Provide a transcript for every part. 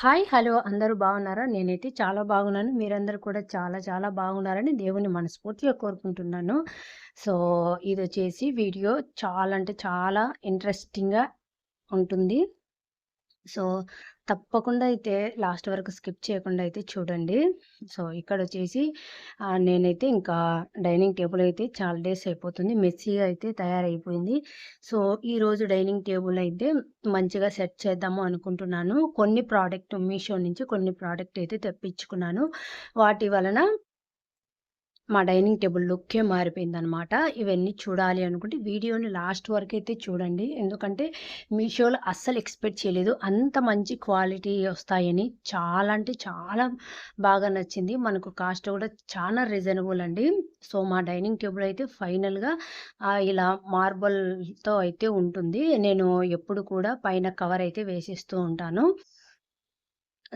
Hi! Hello! అందరూ బాగున్నారా? నేనైతే చాలా బాగున్నాను. మీరందరూ కూడా చాలా చాలా బాగున్నారని దేవుని మనస్ఫూర్తిగా కోరుకుంటున్నాను. సో, ఇదొచ్చేసి వీడియో చాలా అంటే చాలా ఇంట్రెస్టింగ్‌గా ఉంటుంది. సో, తప్పకుండా అయితే లాస్ట్ వరకు స్కిప్ చేయకుండా అయితే చూడండి. సో, ఇక్కడొచ్చేసి నేనైతే ఇంకా డైనింగ్ టేబుల్ అయితే చాలా డేస్ అయిపోతుంది. మెస్సీగా అయితే తయారైపోయింది. సో, ఈరోజు డైనింగ్ టేబుల్ అయితే మంచిగా సెట్ చేద్దాము అనుకుంటున్నాను. కొన్ని ప్రోడక్ట్ మీషో నుంచి కొన్ని ప్రోడక్ట్ అయితే తెప్పించుకున్నాను. వాటి వలన మా డైనింగ్ టేబుల్ లుక్కే మారిపోయిందనమాట. ఇవన్నీ చూడాలి అనుకుంటే వీడియోని లాస్ట్ వరకైతే చూడండి. ఎందుకంటే మీషోలో అస్సలు ఎక్స్‌పెక్ట్ చేయలేదు. అంత మంచి క్వాలిటీ వస్తాయని. చాలా అంటే చాలా బాగా నచ్చింది. మనకు కాస్ట్ కూడా చానా రీజనబుల్ అండి. సో, మా డైనింగ్ టేబుల్ అయితే ఫైనల్‌గా ఇలా మార్బుల్‌తో అయితే ఉంటుంది. నేను ఎప్పుడు కూడా పైన కవర్ అయితే వేసిస్తూ ఉంటాను.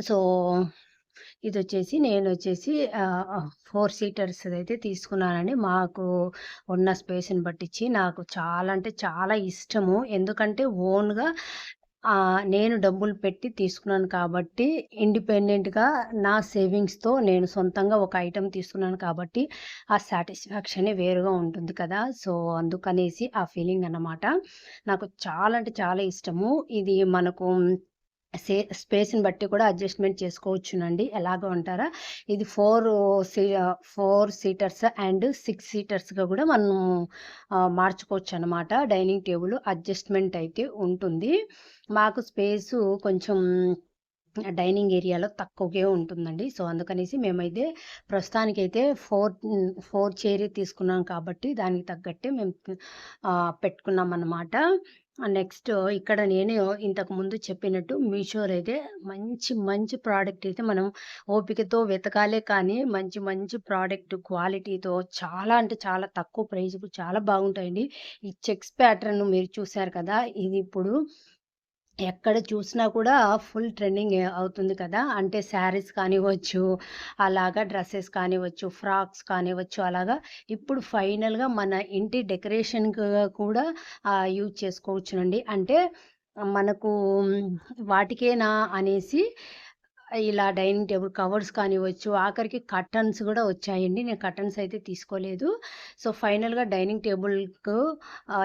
సో, నేనొచ్చేసి 4 సీటర్స్‌దైతే తీసుకున్నానండి. మాకు ఉన్న స్పేస్‌ని బట్టిచ్చి. నాకు చాలా అంటే చాలా ఇష్టము. ఎందుకంటే ఓన్‌గా నేను డబ్బులు పెట్టి తీసుకున్నాను కాబట్టి, ఇండిపెండెంట్‌గా నా సేవింగ్స్‌తో నేను సొంతంగా ఒక ఐటెమ్ తీసుకున్నాను కాబట్టి, ఆ సాటిస్ఫాక్షనే వేరుగా ఉంటుంది కదా! సో, అందుకనేసి ఆ ఫీలింగ్ అన్నమాట. నాకు చాలా అంటే చాలా ఇష్టము. ఇది మనకు స్పేస్‌ని బట్టి కూడా అడ్జస్ట్‌మెంట్ చేసుకోవచ్చునండి. ఎలాగో అంటారా? ఇది 4 సీటర్స్ అండ్ 6 సీటర్స్‌గా గూడా మనం మార్చుకోవచ్చనమాట. డైనింగ్ టేబుల్ అడ్జస్ట్‌మెంట్ అయితే ఉంటుంది. మాకు స్పేసు కొంచెం డైనింగ్ ఏరియాలో తక్కువగే ఉంటుందండి. సో, అందుకనేసి మేమైతే ప్రస్తుతానికైతే 4 చైరే తీసుకున్నాం కాబట్టి దానికి తగ్గట్టే మేము పెట్టుకున్నామనమాట. నెక్స్ట్ ఇక్కడ నేను ఇంతకుముందు చెప్పినట్టు మీషోలో అయితే మంచి మంచి ప్రోడక్ట్ అయితే మనం ఓపికతో వెతకాలే కానీ మంచి మంచి ప్రోడక్ట్ క్వాలిటీతో చాలా అంటే చాలా తక్కువ ప్రైస్‌కు చాలా బాగుంటాయండి. ఈ చెక్స్ ప్యాటర్న్ మీరు చూసారు కదా! ఇది ఇప్పుడు ఎక్కడ చూసినా కూడా ఫుల్ ట్రెండింగ్ అవుతుంది కదా! అంటే శారీస్ కానివ్వచ్చు, అలాగా డ్రెసెస్ కానివ్వచ్చు, ఫ్రాక్స్ కానివ్వచ్చు అలాగా ఇప్పుడు ఫైనల్‌గా మన ఇంటి డెకరేషన్‌గా కూడా యూజ్ చేసుకోవచ్చునండి. అంటే మనకు వాటికేనా అనేసి ఇలా డైనింగ్ టేబుల్ కవర్స్ కానివ్వచ్చు, ఆఖరికి కర్టన్స్ గూడా వచ్చాయండి. నేను కర్టన్స్ అయితే తీసుకోలేదు. సో, ఫైనల్‌గా డైనింగ్ టేబుల్‌కు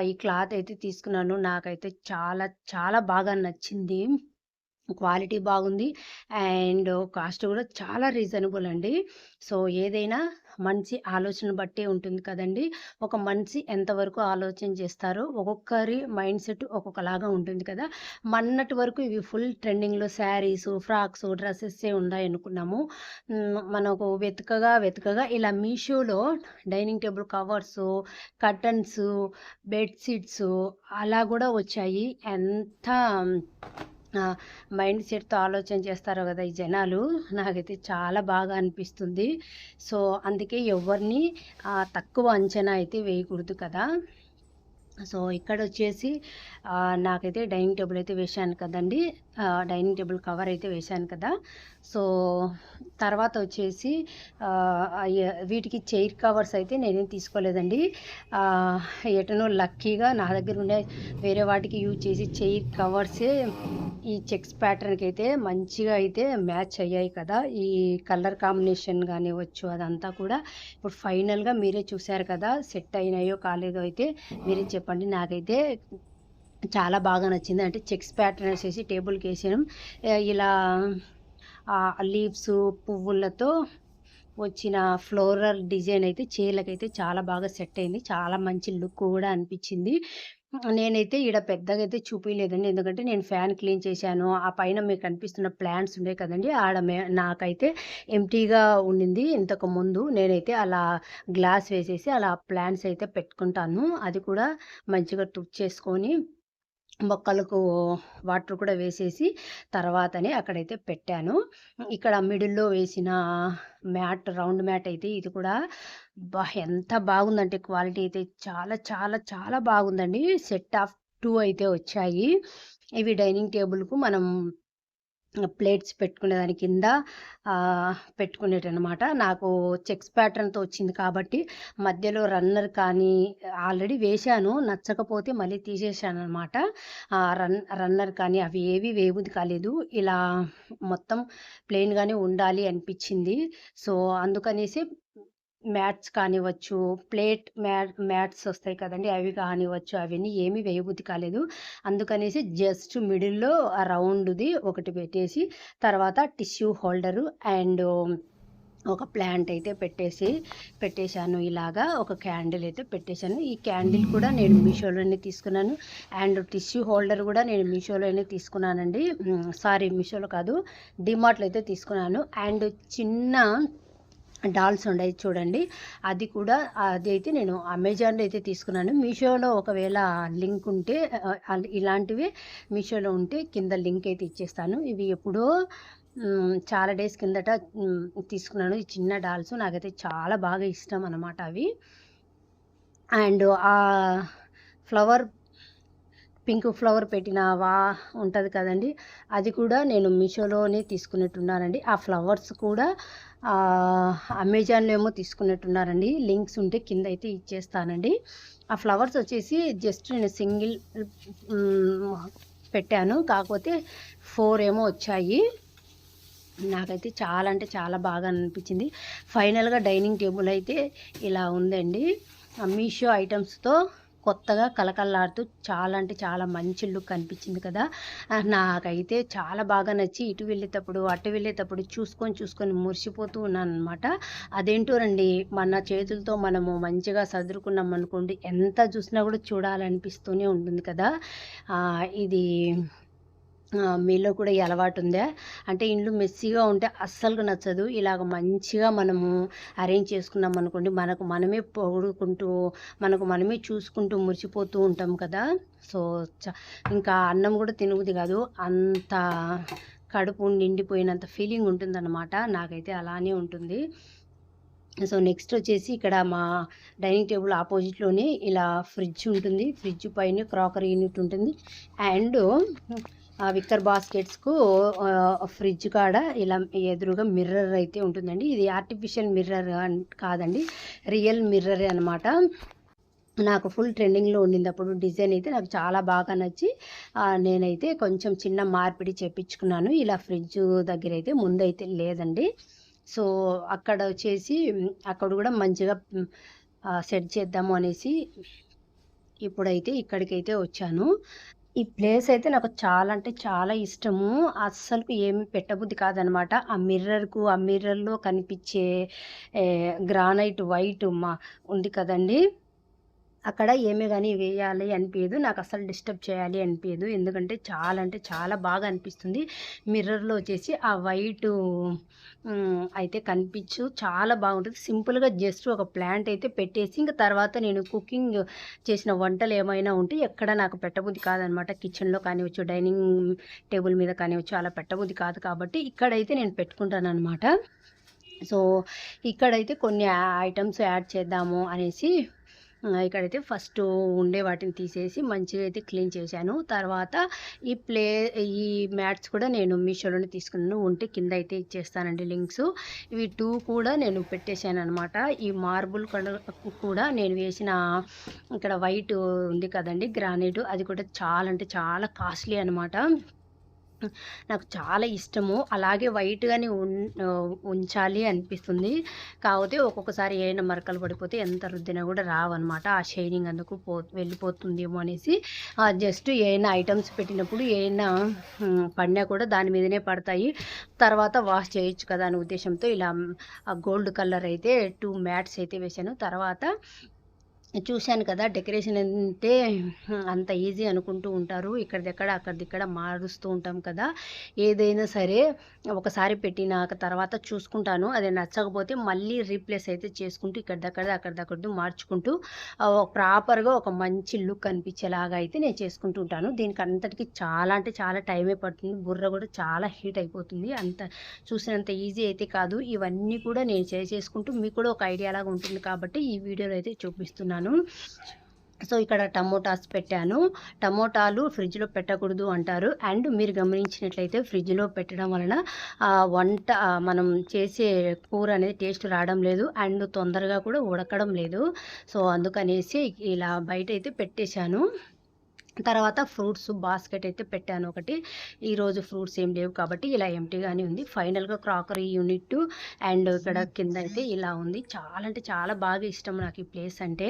ఈ క్లాత్ అయితే తీసుకున్నాను. నాకైతే చాలా చాలా బాగా నచ్చింది. క్వాలిటీ బాగుంది. అండ్ కాస్ట్ గూడా చాలా రీజనబుల్ అండి. సో, ఏదైనా మనిషి ఆలోచన బట్టే ఉంటుంది కదండీ! ఒక మనిషి ఎంతవరకు ఆలోచన చేస్తారో ఒక్కొక్కరి మైండ్ సెట్ ఒక్కొక్కలాగా ఉంటుంది కదా! మొన్నటి వరకు ఇవి ఫుల్ ట్రెండింగ్‌లో శారీసు, ఫ్రాక్సు, డ్రెసెస్సే ఉన్నాయనుకున్నాము. మనకు వెతకగా ఇలా మీషోలో dining table covers, curtains, bed sheets అలా గూడా వచ్చాయి. ఎంత ఆ! మైండ్ సెట్‌తో ఆలోచన చేస్తారో గదా! ఈ జనాలు. నాకైతే చాలా బాగా అనిపిస్తుంది. సో, అందుకే ఎవ్వరిని తక్కువ అంచనా అయితే వేయకూడదు కదా! సో, ఇక్కడొచ్చేసి నాకైతే డైనింగ్ టేబుల్ అయితే వేశాను కదండీ! డైనింగ్ టేబుల్ కవర్ అయితే వేశాను కదా! సో, తర్వాత వచ్చేసి వీటికి చైర్ కవర్స్ అయితే నేనేం తీసుకోలేదండి. ఆహ్, ఎటనో లక్కీగా నా దగ్గరుండే వేరే వాటికి యూజ్ చేసి చైర్ కవర్సే ఈ చెక్స్ ప్యాటర్న్‌కైతే మంచిగా అయితే మ్యాచ్ అయ్యాయి కదా! ఈ కలర్ కాంబినేషన్ గానివ్వచ్చు అదంతా కూడా ఇప్పుడు ఫైనల్‌గా మీరే చూసారు కదా! సెట్ అయినాయో కాలేదో అయితే మీరే చెప్పండి. నాకైతే చాలా బాగా నచ్చింది. అంటే చెక్స్ ప్యాటర్న్ ఏసేసి టేబుల్‌కేసాను. ఇలా లీవ్సు, పువ్వులతో వచ్చిన ఫ్లోరల్ డిజైన్ అయితే చీరలకైతే చాలా బాగా సెట్ అయింది. చాలా మంచి లుక్ కూడా అనిపిచ్చింది. నేనైతే ఈడ పెద్దగా అయితే చూపియలేదండి. ఎందుకంటే నేను ఫ్యాన్ క్లీన్ చేశాను. ఆ పైన మీకు కనిపిస్తున్న ప్లాంట్స్ ఉన్నాయి కదండీ! ఆడ నాకైతే ఎంప్టీగా ఉండింది ఇంతకుముందు. నేనైతే అలా గ్లాస్ వేసేసి అలా ప్లాంట్స్ అయితే పెట్టుకుంటాను. అది కూడా మంచిగా తుడిచేసుకొని మొక్కలకు వాటర్ కూడా వేసేసి తర్వాతనే అక్కడైతే పెట్టాను. ఇక్కడ మిడిల్‌లో వేసిన రౌండ్ మ్యాట్ అయితే ఇది కూడా అబ్బా! ఎంత బాగుందంటే క్వాలిటీ అయితే చాలా చాలా చాలా బాగుందండి. సెట్ ఆఫ్ 2 అయితే వచ్చాయి. ఇవి డైనింగ్ టేబుల్‌కు మనం ప్లేట్స్ పెట్టుకునే దాని కింద పెట్టుకునేటనమాట. నాకు చెక్స్ ప్యాటర్న్‌తో వచ్చింది కాబట్టి మధ్యలో రన్నర్ కానీ ఆల్రెడీ వేశాను. నచ్చకపోతే మళ్ళీ తీసేశాననమాట. రన్నర్ కానీ అవి ఏవి వేయబుద్ధి కాలేదు. ఇలా మొత్తం ప్లెయిన్‌గానే ఉండాలి అనిపిచ్చింది. సో, అందుకనేసి మ్యాట్స్ కానివ్వచ్చు, మ్యాట్స్ వస్తాయి కదండీ! అవి కానివ్వచ్చు, అవన్నీ ఏమీ వేయబుద్ధి కాలేదు. అందుకనేసి జస్ట్ మిడిల్‌లో ఆ రౌండ్‌ది ఒకటి పెట్టేసి, తర్వాత టిష్యూ హోల్డరు అండ్ ఒక ప్లాంట్ అయితే పెట్టేశాను. ఇలాగా ఒక క్యాండిల్ అయితే పెట్టేశాను. ఈ క్యాండిల్ కూడా నేను మీషోలోనే తీసుకున్నాను. అండ్ టిష్యూ హోల్డర్ కూడా నేను మీషోలోనే తీసుకున్నానండి. సారీ, మీషోలో కాదు, డీమార్ట్‌లో అయితే తీసుకున్నాను. అండ్ చిన్న డాల్స్ ఉండేవి చూడండి, అదైతే నేను అమెజాన్‌లో అయితే తీసుకున్నాను. మీషోలో ఒకవేళ లింక్ ఉంటే ఇలాంటివి మీషోలో ఉంటే కింద లింక్ అయితే ఇచ్చేస్తాను. ఇవి ఎప్పుడో చాలా డేస్ కిందట తీసుకున్నాను. ఈ చిన్న డాల్స్ నాకైతే చాలా బాగా ఇష్టం అనమాట అవి. అండ్ ఆ ఫ్లవర్ పింక్ ఫ్లవర్ పెట్టిన ఉంటది కదండీ! అది కూడా నేను మీషోలోనే తీసుకున్నట్టున్నానండి. ఆ ఫ్లవర్స్ కూడా అమెజాన్‌లో ఏమో తీసుకున్నట్టున్నారండి. లింక్స్ ఉంటే కింద అయితే ఇచ్చేస్తానండి. ఆ ఫ్లవర్స్ వచ్చేసి జస్ట్ నేను సింగిల్ పెట్టాను. కాకపోతే 4 ఏమో వచ్చాయి. నాకైతే చాలా అంటే చాలా బాగా అనిపించింది. ఫైనల్‌గా డైనింగ్ టేబుల్ అయితే ఇలా ఉందండి. మీషో ఐటమ్స్‌తో కొత్తగా కళకళలాడుతూ చాలా అంటే చాలా మంచి లుక్ అనిపించింది కదా! నాకైతే చాలా బాగా నచ్చి ఇటు వెళ్ళేటప్పుడు, అటు వెళ్ళేటప్పుడు చూసుకొని మురిసిపోతూ ఉన్నాననమాట. అదేంటోనండి, మన చేతులతో మనము మంచిగా సదురుకున్నామనుకోండి, ఎంత చూసినా కూడా చూడాలనిపిస్తూనే ఉంటుంది కదా! ఇది మీలో కూడా ఈ అలవాటుందా? అంటే ఇండ్లు మెస్సీగా ఉంటే అస్సలుగా నచ్చదు. ఇలాగ మంచిగా మనము అరేంజ్ చేసుకున్నామనుకోండి, మనకు మనమే పొగుడుకుంటూ, మనకు మనమే చూసుకుంటూ మురిసిపోతూ ఉంటాం కదా! సో, ఇంకా అన్నం కూడా తినబుద్ధి కాదు. అంత కడుపు నిండిపోయినంత ఫీలింగ్ ఉంటుందన్నమాట. నాకైతే అలానే ఉంటుంది. సో, నెక్స్ట్ వచ్చేసి ఇక్కడ మా డైనింగ్ టేబుల్ ఆపోజిట్‌లోనే ఇలా ఫ్రిడ్జ్ ఉంటుంది. ఫ్రిడ్జ్ పైన క్రాకరీ యూనిట్ ఉంటుంది. అండ్ విక్కర్ బాస్కెట్స్‌కు ఫ్రిడ్జ్ కాడ ఇలా ఎదురుగా మిర్రర్ అయితే ఉంటుందండి. ఇది ఆర్టిఫిషియల్ మిర్రర్ కాదండి, రియల్ మిర్రరే అనమాట. నాకు ఫుల్ ట్రెండింగ్‌లో ఉండింది అప్పుడు. డిజైన్ అయితే నాకు చాలా బాగా నచ్చి నేనైతే కొంచెం చిన్న మార్పిడి చేపించుకున్నాను. ఇలా ఫ్రిడ్జ్ దగ్గరైతే ముందైతే లేదండి. సో, అక్కడ వచ్చేసి అక్కడ కూడా మంచిగా సెట్ చేద్దాము అనేసి ఇప్పుడైతే ఇక్కడికైతే వచ్చాను. ఈ ప్లేస్ అయితే నాకు చాలా అంటే చాలా ఇష్టము. అస్సలకు ఏమి పెట్టబుద్ధి కాదనమాట. ఆ మిర్రర్‌లో కనిపించే గ్రానైట్ వైట్ ఉంది కదండీ! అక్కడ ఏమి గాని వేయాలి అనిపియదు. నాకసలు డిస్టర్బ్ చేయాలి అనిపియదు. ఎందుకంటే చాలా అంటే చాలా బాగా అనిపిస్తుంది. మిర్రర్‌లో వచ్చేసి ఆ వైటు అయితే చాలా బాగుంటది. సింపుల్‌గా జస్ట్ ఒక ప్లాంట్ అయితే పెట్టేసి, ఇంక తర్వాత నేను కుకింగ్ చేసిన వంటలు ఏమైనా ఉంటే ఎక్కడ నాకు పెట్టబుద్ధి కాదనమాట. కిచెన్‌లో కానివ్వచ్చు, డైనింగ్ టేబుల్ మీద కానివ్వచ్చు, అలా పెట్టబుద్ధి కాదు కాబట్టి ఇక్కడైతే నేను పెట్టుకుంటాననమాట. సో, ఇక్కడైతే కొన్ని ఐటెమ్స్ యాడ్ చేద్దాము అనేసి ఇక్కడైతే ఫస్ట్ ఉండే వాటిని తీసేసి మంచిగా అయితే క్లీన్ చేశాను. తర్వాత ఈ ఈ మ్యాట్స్ కూడా నేను మీషోలోనే తీసుకున్నాను. ఉంటే కింద అయితే ఇచ్చేస్తానండి లింక్స్. ఇవి 2 కూడా నేను పెట్టేశాననమాట. ఈ మార్బుల్ కూడా నేను వేసిన ఇక్కడ వైట్ ఉంది కదండీ గ్రానైట్, అది కూడా చాలా అంటే చాలా కాస్ట్లీ అనమాట. నాకు చాలా ఇష్టము. అలాగే వైట్‌గానే ఉంచాలి అనిపిస్తుంది. కాకపోతే ఒక్కొక్కసారి ఏమైనా మరకలు పడిపోతే ఎంత రుద్దినా కూడా రావన్నమాట. ఆ షైనింగ్ అందుకు వెళ్ళిపోతుందేమో అనేసి జస్ట్ ఏమైనా ఐటెమ్స్ పెట్టినప్పుడు ఏమైనా పడినా కూడా దాని మీదనే పడతాయి. తర్వాత వాష్ చేయొచ్చు కదా అనే ఉద్దేశంతో ఇలా గోల్డ్ కలర్ అయితే 2 మ్యాట్స్ అయితే వేశాను. తర్వాత చూశాను కదా, డెకరేషన్ అంటే అంత ఈజీ అనుకుంటూ ఉంటారు. ఇక్కడిదెక్కడ అక్కడిదిక్కడ మారుస్తూ ఉంటాం కదా! ఏదైనా సరే ఒకసారి పెట్టినాక తర్వాత చూసుకుంటాను. అది నచ్చకపోతే మళ్ళీ రీప్లేస్ అయితే చేసుకుంటూ అక్కడిదక్కడిది మార్చుకుంటూ ప్రాపర్‌గా ఒక మంచి లుక్ అనిపించేలాగా అయితే నేను చేసుకుంటూ ఉంటాను. దీనికి అంతటికి చాలా అంటే చాలా టైమే పడుతుంది. బుర్ర కూడా చాలా హీట్ అయిపోతుంది. అంత చూసినంత ఈజీ అయితే కాదు. ఇవన్నీ కూడా నేను చేసుకుంటూ మీకు కూడా ఒక ఐడియా లాగా ఉంటుంది కాబట్టి ఈ వీడియోలో అయితే చూపిస్తున్నాను. సో, ఇక్కడ టమోటాస్ పెట్టాను. టమోటాలు ఫ్రిడ్జ్‌లో పెట్టకూడదు అంటారు. అండ్ మీరు గమనించినట్లయితే ఫ్రిడ్జ్‌లో పెట్టడం వలన వంట మనం చేసే కూర అనేది టేస్ట్ రావడం లేదు. అండ్ తొందరగా కూడా ఉడకడం లేదు. సో, అందుకనేసి ఇలా బయటైతే పెట్టేశాను. తర్వాత ఫ్రూట్స్ బాస్కెట్ అయితే పెట్టాను ఒకటి. ఈరోజు ఫ్రూట్స్ ఏం లేవు కాబట్టి ఇలా ఎంప్టీగానే ఉంది. ఫైనల్‌గా క్రాకరీ యూనిట్ అండ్ ఇక్కడ కింద అయితే ఇలా ఉంది. చాలా అంటే చాలా బాగా ఇష్టం నాకు ఈ ప్లేస్ అంటే.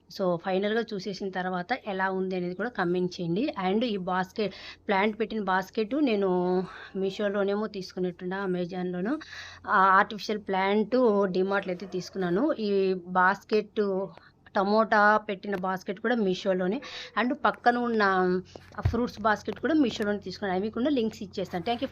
సో, ఫైనల్‌గా చూసేసిన తర్వాత ఎలా ఉంది అనేది కూడా కమెంట్ చేయండి. అండ్ ఈ ప్లాంట్ పెట్టిన బాస్కెట్ నేను మీషోలోనేమో తీసుకున్నట్టున్నా, అమెజాన్‌లోను. ఆర్టిఫిషియల్ ప్లాంట్ డీమార్ట్‌లో అయితే తీసుకున్నాను. ఈ బాస్కెట్ టమోటా పెట్టిన బాస్కెట్ కూడా మీషోలోనే. అండ్ పక్కన ఉన్న ఫ్రూట్స్ బాస్కెట్ కూడా మీషోలోనే తీసుకున్నాను. అవి కూడా లింక్స్ ఇచ్చేస్తాను. Thank you for